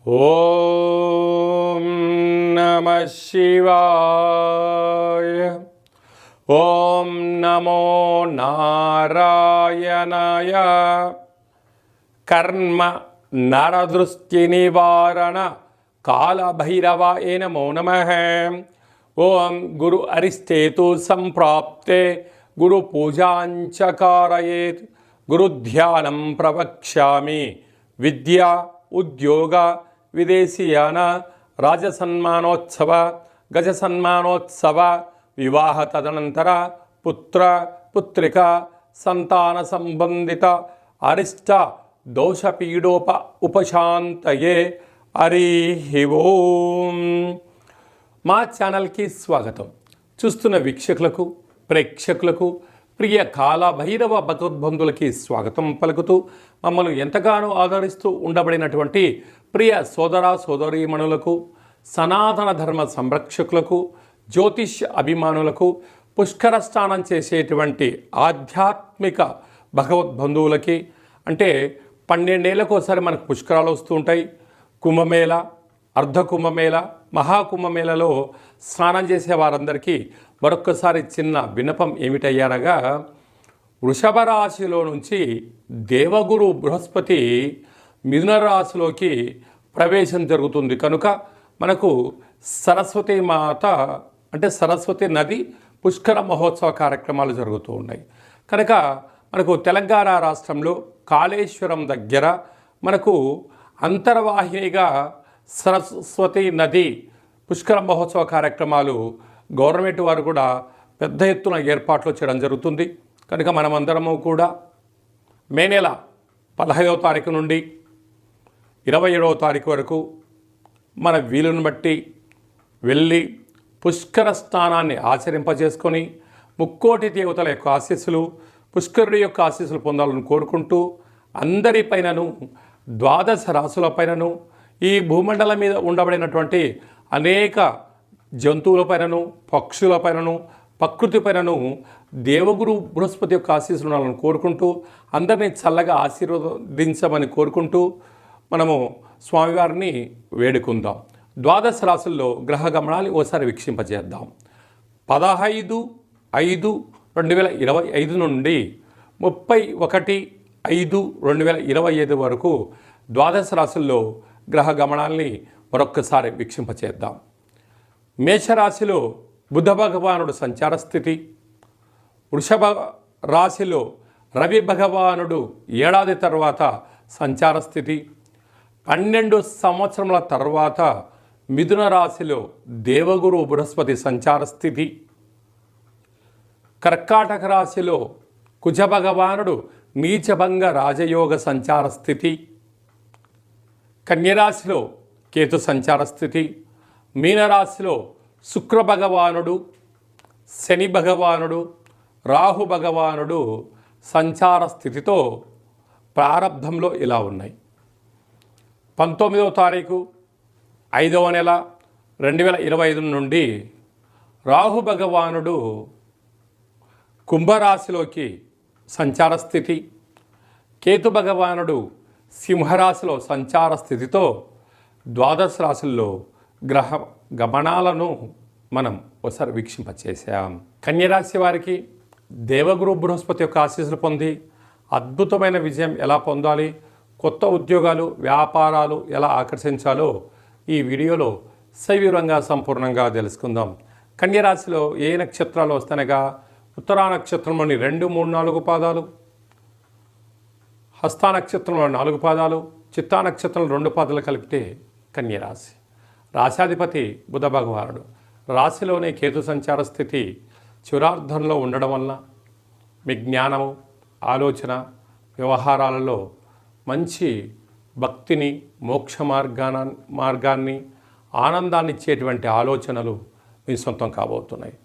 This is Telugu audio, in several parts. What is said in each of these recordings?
ఓం నమః శివాయ. ఓం నమో నారాయణాయ. కర్మ నరదృష్టి నివారణ కాళభైరవాయ నమో నమః. ఓం గురు అరిష్టేతు సంప్రాప్తే గురు పూజాంచ కారయేత్. గురు ధ్యానం ప్రవక్ష్యామి. విద్యా ఉద్యోగ విదేశీయాన రాజసన్మానోత్సవ గజసన్మానోత్సవ వివాహ తదనంతర పుత్ర పుత్రిక సంతాన సంబంధిత అరిష్ట దోషపీడోప ఉపశాంతయే. హరి ఓం. మా ఛానల్కి స్వాగతం. చూస్తున్న వీక్షకులకు ప్రేక్షకులకు ప్రియ కాళభైరవ భగవద్బంధులకి స్వాగతం పలుకుతూ మమ్మల్ని ఎంతగానో ఆదరిస్తూ ఉండబడినటువంటి ప్రియ సోదర సోదరీమణులకు, సనాతన ధర్మ సంరక్షకులకు, జ్యోతిష్య అభిమానులకు, పుష్కర స్నానం చేసేటువంటి ఆధ్యాత్మిక భగవద్బంధువులకి, అంటే 12 ఏళ్ళకు ఒకసారి మనకు పుష్కరాలు వస్తూ ఉంటాయి. కుంభమేళ, అర్ధ కుంభమేళ, మహాకుంభమేళలో స్నానం చేసే వారందరికీ మరొక్కసారి చిన్న విన్నపం ఏమిటయ్యారగా, వృషభ రాశిలో నుంచి దేవగురు బృహస్పతి మిథున రాశిలోకి ప్రవేశం జరుగుతుంది కనుక మనకు సరస్వతి మాత అంటే సరస్వతి నది పుష్కర మహోత్సవ కార్యక్రమాలు జరుగుతూ ఉన్నాయి. కనుక మనకు తెలంగాణ రాష్ట్రంలో కాళేశ్వరం దగ్గర మనకు అంతర్వాహినిగా సరస్వతి నది పుష్కర మహోత్సవ కార్యక్రమాలు గవర్నమెంట్ వారు కూడా పెద్ద ఎత్తున ఏర్పాట్లు చేయడం జరుగుతుంది. కనుక మనమందరము కూడా మే నెల 15వ తారీఖు నుండి 27వ తారీఖు వరకు మన వీలును బట్టి వెళ్ళి పుష్కర స్నానాన్ని ఆచరింపజేసుకొని ముక్కోటి దేవతల యొక్క ఆశీస్సులు, పుష్కరుడి యొక్క ఆశీస్సులు పొందాలని కోరుకుంటూ అందరిపైనను, ద్వాదశ రాశులపైనను, ఈ భూమండలం మీద ఉండబడినటువంటి అనేక జంతువులపైనను, పక్షులపైనను, ప్రకృతిపైనను దేవగురు బృహస్పతి యొక్క ఆశీస్సులు ఉండాలని కోరుకుంటూ అందరినీ చల్లగా ఆశీర్వదించమని కోరుకుంటూ మనము స్వామివారిని వేడుకుందాం. ద్వాదశ రాశుల్లో గ్రహ గమనాన్ని ఓసారి వీక్షింపజేద్దాం. 15/5/2025 నుండి 31/5/2025 వరకు ద్వాదశ రాశుల్లో గ్రహ గమనాల్ని మరొక్కసారి వీక్షింపచేద్దాం. మేషరాశిలో బుధ భగవానుడు సంచార స్థితి, వృషభ రాశిలో రవి భగవానుడు ఏడాది తర్వాత సంచార స్థితి, 12 సంవత్సరముల తర్వాత మిథున రాశిలో దేవగురు బృహస్పతి సంచార స్థితి, కర్కాటక రాశిలో కుజ భగవానుడు నీచభంగ రాజయోగ సంచార స్థితి, కన్యరాశిలో కేతు సంచార స్థితి, మీనరాశిలో శుక్ర భగవానుడు, శని భగవానుడు, రాహు భగవానుడు సంచార స్థితితో ప్రారంభంలో ఇలా ఉన్నాయి. 19వ తారీఖు 5వ నెల 2025 నుండి రాహు భగవానుడు కుంభరాశిలోకి సంచార స్థితి, కేతు భగవానుడు సింహరాశిలో సంచార స్థితితో ద్వాదశ రాశుల్లో గ్రహ గమనాలను మనం ఒకసారి వీక్షింపచేసాం. కన్యరాశి వారికి దేవగురు బృహస్పతి యొక్క ఆశీస్సులు పొంది అద్భుతమైన విజయం ఎలా పొందాలి, కొత్త ఉద్యోగాలు వ్యాపారాలు ఎలా ఆకర్షించాలో ఈ వీడియోలో సవివరంగా సంపూర్ణంగా తెలుసుకుందాం. కన్యరాశిలో ఏ నక్షత్రాలు వస్తానగా ఉత్తరా నక్షత్రంలోని 2, 3, 4 పాదాలు, హస్తా నక్షత్రంలో 4 పాదాలు, చిత్తా నక్షత్రంలో 2 పాదాలు కలిపితే కన్యరాశి. రాశాధిపతి బుధ భగవానుడు, రాశిలోనే కేతు సంచార స్థితి చివరార్ధంలో ఉండడం వలన మీ జ్ఞానము, ఆలోచన, వ్యవహారాలలో మంచి భక్తిని, మోక్ష మార్గాన్ని, ఆనందాన్ని ఇచ్చేటువంటి ఆలోచనలు మీ సొంతం కాబోతున్నాయి.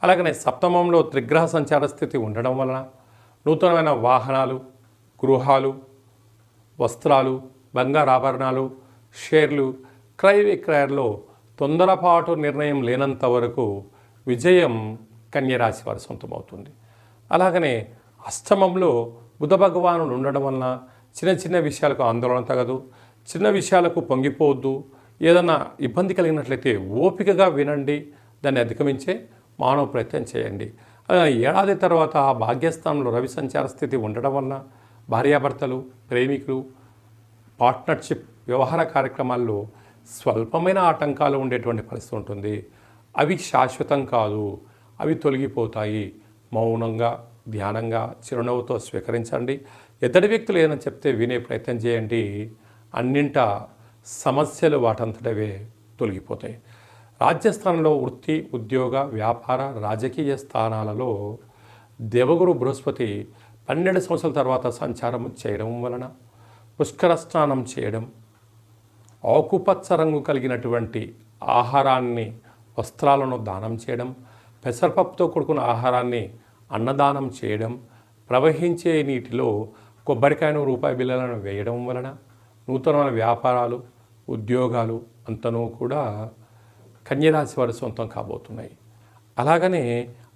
అలాగనే సప్తమంలో త్రిగ్రహ సంచార స్థితి ఉండడం వలన నూతనమైన వాహనాలు, గృహాలు, వస్త్రాలు, బంగారు ఆభరణాలు, షేర్లు, క్రయ విక్రయాల్లో తొందరపాటు నిర్ణయం లేనంత వరకు విజయం కన్యరాశి వారి సొంతమవుతుంది. అలాగనే అష్టమంలో బుధ భగవానుడు ఉండడం వలన చిన్న చిన్న విషయాలకు ఆందోళన తగదు. చిన్న విషయాలకు పొంగిపోవద్దు. ఏదన్నా ఇబ్బంది కలిగినట్లయితే ఓపికగా వినండి, దాన్ని అధిగమించే మానవ ప్రయత్నం చేయండి. ఏడాది తర్వాత ఆ భాగ్యస్థానంలో రవి సంచార స్థితి ఉండడం వలన భార్యాభర్తలు, ప్రేమికులు, పార్ట్నర్షిప్ వ్యవహార కార్యక్రమాల్లో స్వల్పమైన ఆటంకాలు ఉండేటువంటి పరిస్థితి ఉంటుంది. అవి శాశ్వతం కాదు, అవి తొలగిపోతాయి. మౌనంగా, ధ్యానంగా, చిరునవ్వుతో స్వీకరించండి. ఎదుటి వ్యక్తులు ఏదైనా చెప్తే వినే ప్రయత్నం చేయండి. అన్నింట సమస్యలు వాటంతటవే తొలగిపోతాయి. రాజ్యస్థానంలో వృత్తి, ఉద్యోగ, వ్యాపార, రాజకీయ స్థానాలలో దేవగురు బృహస్పతి 12 సంవత్సరాల తర్వాత సంచారం చేయడం వలన పుష్కర స్నానం చేయడం, ఆకుపచ్చ రంగు కలిగినటువంటి ఆహారాన్ని, వస్త్రాలను దానం చేయడం, పెసరపప్పుతో కూడుకున్న ఆహారాన్ని అన్నదానం చేయడం, ప్రవహించే నీటిలో కొబ్బరికాయను, రూపాయి బిళ్ళలను వేయడం వలన నూతనమైన వ్యాపారాలు, ఉద్యోగాలు అంతనూ కూడా కన్యరాశి వారి సొంతం కాబోతున్నాయి. అలాగనే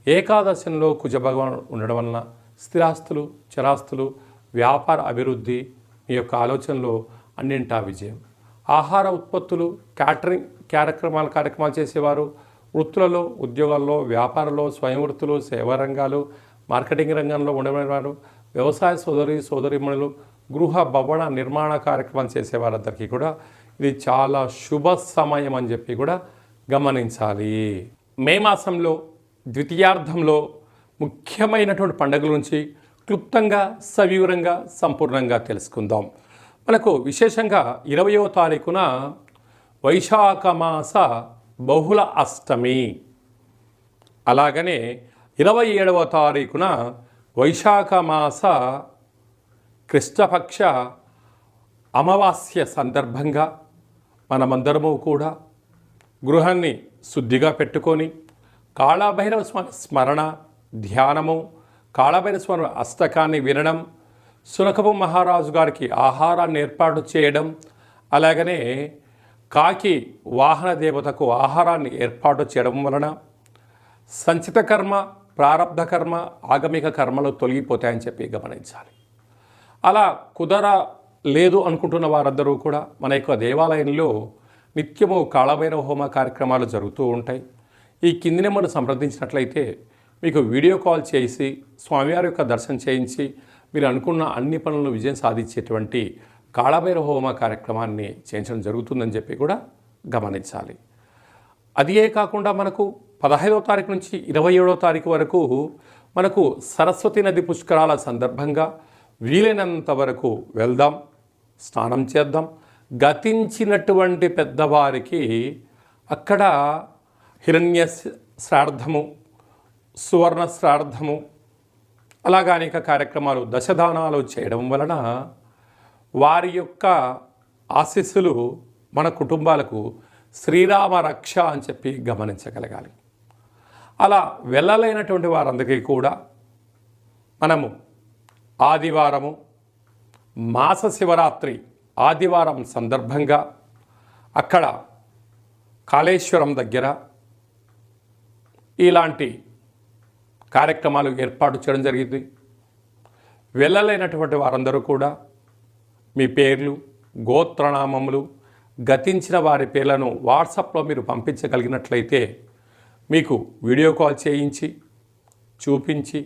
ఏకాదశంలో కుజ భగవానుడు ఉండడం వలన స్థిరాస్తులు, చరాస్తులు, వ్యాపార అభివృద్ధి, మీ యొక్క ఆలోచనలో అన్నింటా విజయం. ఆహార ఉత్పత్తులు, క్యాటరింగ్ కార్యక్రమాలు చేసేవారు, వృత్తులలో, ఉద్యోగాల్లో, వ్యాపారంలో, స్వయం వృత్తులు, సేవా రంగాలు, మార్కెటింగ్ రంగంలో ఉండేవారు, వ్యవసాయ సోదరీమణులు, గృహ భవన నిర్మాణ కార్యక్రమాలు చేసేవారందరికీ కూడా ఇది చాలా శుభ సమయం అని చెప్పి కూడా గమనించాలి. మే మాసంలో ద్వితీయార్థంలో ముఖ్యమైనటువంటి పండుగల నుంచి క్లుప్తంగా, సవివరంగా, సంపూర్ణంగా తెలుసుకుందాం. మనకు విశేషంగా 20వ తారీఖున వైశాఖ మాస బహుళ అష్టమి, అలాగనే 27వ తారీఖున వైశాఖ మాస కృష్ణపక్ష అమావాస్య సందర్భంగా మనమందరము కూడా గృహాన్ని శుద్ధిగా పెట్టుకొని కాళభైరవ స్వామి స్మరణ, ధ్యానము, కాళభైరవ స్వామి అష్టకాన్ని వినడం, శునకపు మహారాజు గారికి ఆహారాన్ని ఏర్పాటు చేయడం, అలాగనే కాకి వాహన దేవతకు ఆహారాన్ని ఏర్పాటు చేయడం వలన సంచిత కర్మ, ప్రారబ్ధ కర్మ, ఆగమిక కర్మలు తొలగిపోతాయని చెప్పి గమనించాలి. అలా లేదు అనుకుంటున్న వారందరూ కూడా మన యొక్క దేవాలయంలో నిత్యము కాళభైరవ హోమ కార్యక్రమాలు జరుగుతూ ఉంటాయి. ఈ కింది నెంబర్ను సంప్రదించినట్లయితే మీకు వీడియో కాల్ చేసి స్వామివారి యొక్క దర్శనం చేయించి మీరు అనుకున్న అన్ని పనులను విజయం సాధించేటువంటి కాళభైరవ హోమ కార్యక్రమాన్ని చేయించడం జరుగుతుందని చెప్పి కూడా గమనించాలి. అదే కాకుండా మనకు 15వ తారీఖు నుంచి 27వ తారీఖు వరకు మనకు సరస్వతి నది పుష్కరాల సందర్భంగా వీలైనంత వరకు వెళ్దాం, స్నానం చేద్దాం. గతించినటువంటి పెద్దవారికి అక్కడ హిరణ్య శ్రాద్ధము, సువర్ణ శ్రాద్ధము, అలాగా అనేక కార్యక్రమాలు, దశదానాలు చేయడం వలన వారి యొక్క ఆశీస్సులు మన కుటుంబాలకు శ్రీరామ రక్ష అని చెప్పి గమనించగలగాలి. అలా వెళ్ళలేనటువంటి వారందరికీ కూడా మనము ఆదివారము, మాస శివరాత్రి ఆదివారం సందర్భంగా అక్కడ కాళేశ్వరం దగ్గర ఇలాంటి కార్యక్రమాలు ఏర్పాటు చేయడం జరిగింది. వెళ్ళలేనటువంటి వారందరూ కూడా మీ పేర్లు, గోత్రనామములు, గతించిన వారి పేర్లను వాట్సాప్లో మీరు పంపించగలిగినట్లయితే మీకు వీడియో కాల్ చేయించి, చూపించి,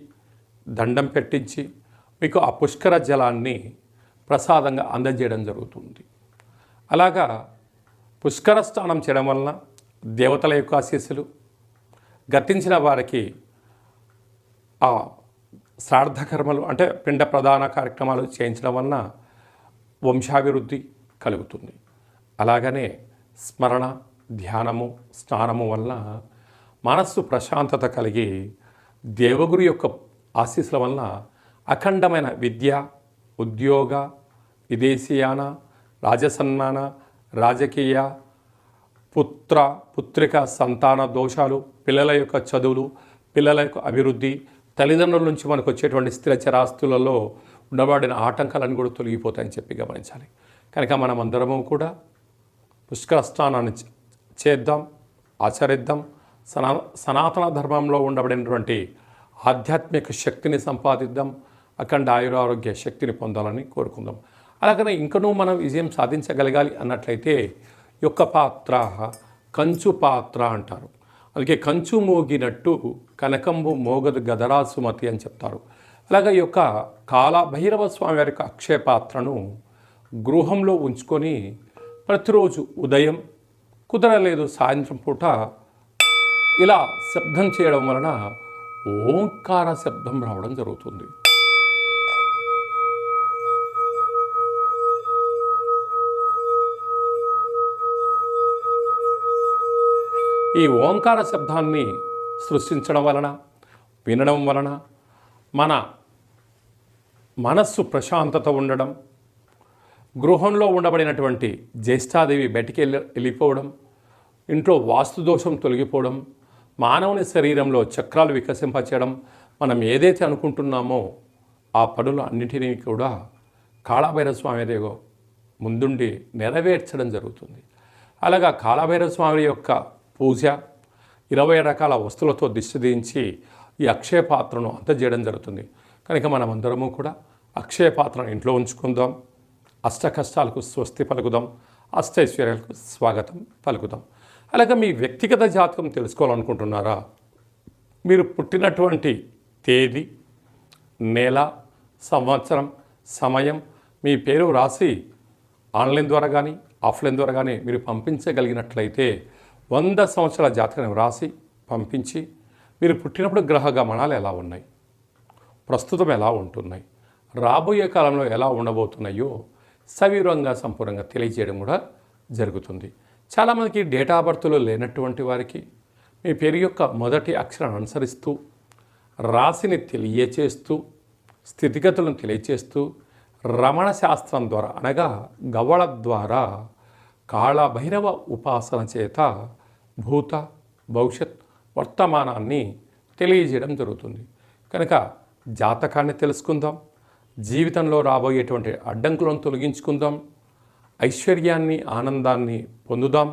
దండం పెట్టించి మీకు ఆ పుష్కర జలాన్ని ప్రసాదంగా అందజేయడం జరుగుతుంది. అలాగా పుష్కర స్నానం చేయడం వలన దేవతల యొక్క ఆశీస్సులు, గతించిన వారికి ఆ శ్రాద్ధకర్మలు అంటే పిండ ప్రధాన కార్యక్రమాలు చేయించడం వలన వంశాభివృద్ధి కలుగుతుంది. అలాగనే స్మరణ, ధ్యానము, స్నానము వలన మనస్సు ప్రశాంతత కలిగి దేవగురు యొక్క ఆశీస్సుల వలన అఖండమైన విద్య, ఉద్యోగ, విదేశీయాన, రాజసన్మాన, రాజకీయ, పుత్రిక సంతాన దోషాలు, పిల్లల యొక్క చదువులు, పిల్లల యొక్క అభివృద్ధి, తల్లిదండ్రుల నుంచి మనకు వచ్చేటువంటి స్థిర చరాస్తులలో ఉండబడిన ఆటంకాలను కూడా తొలగిపోతాయని చెప్పి గమనించాలి. కనుక మనం అందరము కూడా పుష్కర స్నానాన్ని చేద్దాం, ఆచరిద్దాం. సనాతన ధర్మంలో ఉండబడినటువంటి ఆధ్యాత్మిక శక్తిని సంపాదిద్దాం, అఖండ ఆయురారోగ్య శక్తిని పొందాలని కోరుకుందాం. అలాగనే ఇంకనూ మనం విజయం సాధించగలగాలి అన్నట్లయితే యొక్క పాత్ర కంచు పాత్ర అంటారు. అందుకే కంచు మోగినట్టు కనకంబు మోగదు గదరా సుమతి అని చెప్తారు. అలాగే ఈ యొక్క కాలభైరవ స్వామి వారి యొక్క అక్షయ పాత్రను గృహంలో ఉంచుకొని ప్రతిరోజు ఉదయం కుదరలేదు సాయంత్రం పూట ఇలా శబ్దం చేయడం వలన ఓంకార శబ్దం రావడం జరుగుతుంది. ఈ ఓంకార శబ్దాన్ని సృష్టించడం వలన, వినడం వలన మన మనస్సు ప్రశాంతత ఉండడం, గృహంలో ఉండబడినటువంటి జ్యేష్ఠాదేవి బయటికి వెళ్ళిపోవడం, ఇంట్లో వాస్తుదోషం తొలగిపోవడం, మానవుని శరీరంలో చక్రాలు వికసింపచేయడం, మనం ఏదైతే అనుకుంటున్నామో ఆ పనులు అన్నింటినీ కూడా కాళభైరవ స్వామి దేవ ముందుండి నెరవేర్చడం జరుగుతుంది. అలాగా కాళభైరవ స్వామి యొక్క పూజ 20 రకాల వస్తువులతో దిష్టి దించి ఈ అక్షయ పాత్రను అందజేయడం జరుగుతుంది. కనుక మనమందరము కూడా అక్షయ పాత్రను ఇంట్లో ఉంచుకుందాం, అష్ట కష్టాలకు స్వస్తి పలుకుదాం, అష్టైశ్వర్యాలకు స్వాగతం పలుకుదాం. అలాగే మీ వ్యక్తిగత జాతకం తెలుసుకోవాలనుకుంటున్నారా? మీరు పుట్టినటువంటి తేదీ, నెల, సంవత్సరం, సమయం, మీ పేరు రాసి ఆన్లైన్ ద్వారా కానీ ఆఫ్లైన్ ద్వారా కానీ మీరు పంపించగలిగినట్లయితే 100 సంవత్సరాల జాతకం రాసి పంపించి మీరు పుట్టినప్పుడు గ్రహ గమనాలు ఎలా ఉన్నాయి, ప్రస్తుతం ఎలా ఉంటున్నాయి, రాబోయే కాలంలో ఎలా ఉండబోతున్నాయో సవివరంగా సంపూర్ణంగా తెలియజేయడం కూడా జరుగుతుంది. చాలామందికి డేటా బర్త్లో లేనటువంటి వారికి మీ పేరు యొక్క మొదటి అక్షరాన్ని అనుసరిస్తూ రాశిని తెలియచేస్తూ స్థితిగతులను తెలియచేస్తూ రమణ శాస్త్రం ద్వారా అనగా గవ్వళ ద్వారా కాళభైరవ ఉపాసన చేత భూత భవిష్యత్ వర్తమానాన్ని తెలియజేయడం జరుగుతుంది. కనుక జాతకాన్ని తెలుసుకుందాం, జీవితంలో రాబోయేటువంటి అడ్డంకులను తొలగించుకుందాం, ఐశ్వర్యాన్ని ఆనందాన్ని పొందుదాం,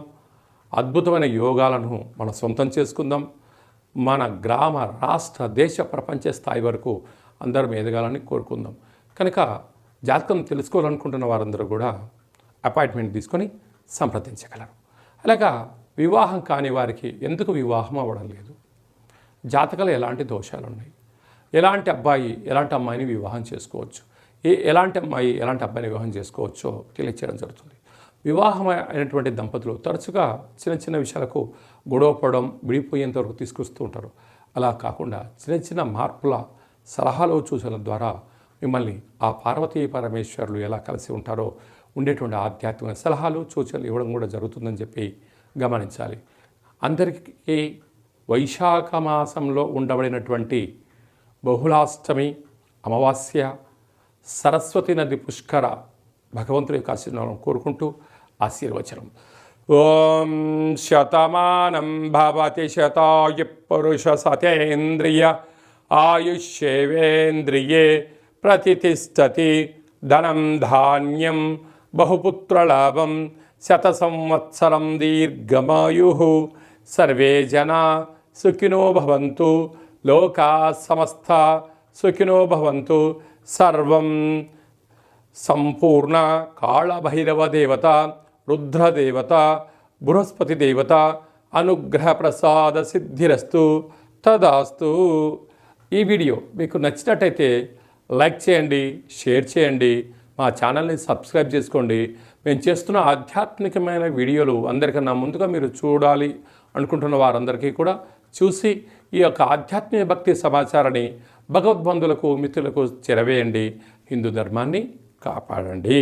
అద్భుతమైన యోగాలను మనం సొంతం చేసుకుందాం, మన గ్రామ రాష్ట్ర దేశ ప్రపంచ స్థాయి వరకు అందరం ఎదగాలని కోరుకుందాం. కనుక జాతకం తెలుసుకోవాలనుకుంటున్న వారందరూ కూడా అపాయింట్మెంట్ తీసుకొని సంప్రదించగలరు. అలాగా వివాహం కాని వారికి ఎందుకు వివాహం అవ్వడం లేదు, జాతకాలు ఎలాంటి దోషాలు ఉన్నాయి, ఎలాంటి అబ్బాయి ఎలాంటి అమ్మాయిని వివాహం చేసుకోవచ్చు, ఎలాంటి అమ్మాయి ఎలాంటి అబ్బాయిని వివాహం చేసుకోవచ్చో తెలియచేయడం జరుగుతుంది. వివాహం అయినటువంటి దంపతులు తరచుగా చిన్న చిన్న విషయాలకు గొడవ పడడం, విడిపోయేంత వరకు తీసుకొస్తూ ఉంటారు. అలా కాకుండా చిన్న చిన్న మార్పుల సలహాలు సూచనల ద్వారా మిమ్మల్ని ఆ పార్వతీ పరమేశ్వరులు ఎలా కలిసి ఉంటారో ఉండేటువంటి ఆధ్యాత్మిక సలహాలు సూచనలు ఇవ్వడం కూడా జరుగుతుందని చెప్పి గమనించాలి. అందరికీ వైశాఖ మాసంలో ఉండబడినటువంటి బహుళాష్టమి అమావాస్య సరస్వతి నది పుష్కర భగవంతుడి యొక్క ఆశీర్వాదం కోరుకుంటూ ఆశీర్వచనం. ఓం శతమానం భవతి శతాయు పురుష సతేంద్రియ ఆయుష్యేవేంద్రియే ప్రతిష్టతి ధనం ధాన్యం బహుపుత్రలాభం శత సంవత్సరం దీర్ఘమాయు సర్వే జనా సుఖినో భవంతు లోకా సమస్త సుఖినో భవంతు. సర్వం సంపూర్ణ కాళభైరవ దేవత, రుద్రదేవత, బృహస్పతి దేవత అనుగ్రహ ప్రసాద సిద్ధిరస్తు తదాస్తు. ఈ వీడియో మీకు నచ్చినట్టయితే లైక్ చేయండి, షేర్ చేయండి, మా ఛానల్ని సబ్స్క్రైబ్ చేసుకోండి. మేము చేస్తున్న ఆధ్యాత్మికమైన వీడియోలు అందరికన్నా ముందుగా మీరు చూడాలి అనుకుంటున్న వారందరికీ కూడా చూసి ఈ యొక్క ఆధ్యాత్మిక భక్తి సమాచారాన్ని భగవద్బంధులకు మిత్రులకు చేరవేయండి. హిందూ ధర్మాన్ని కాపాడండి.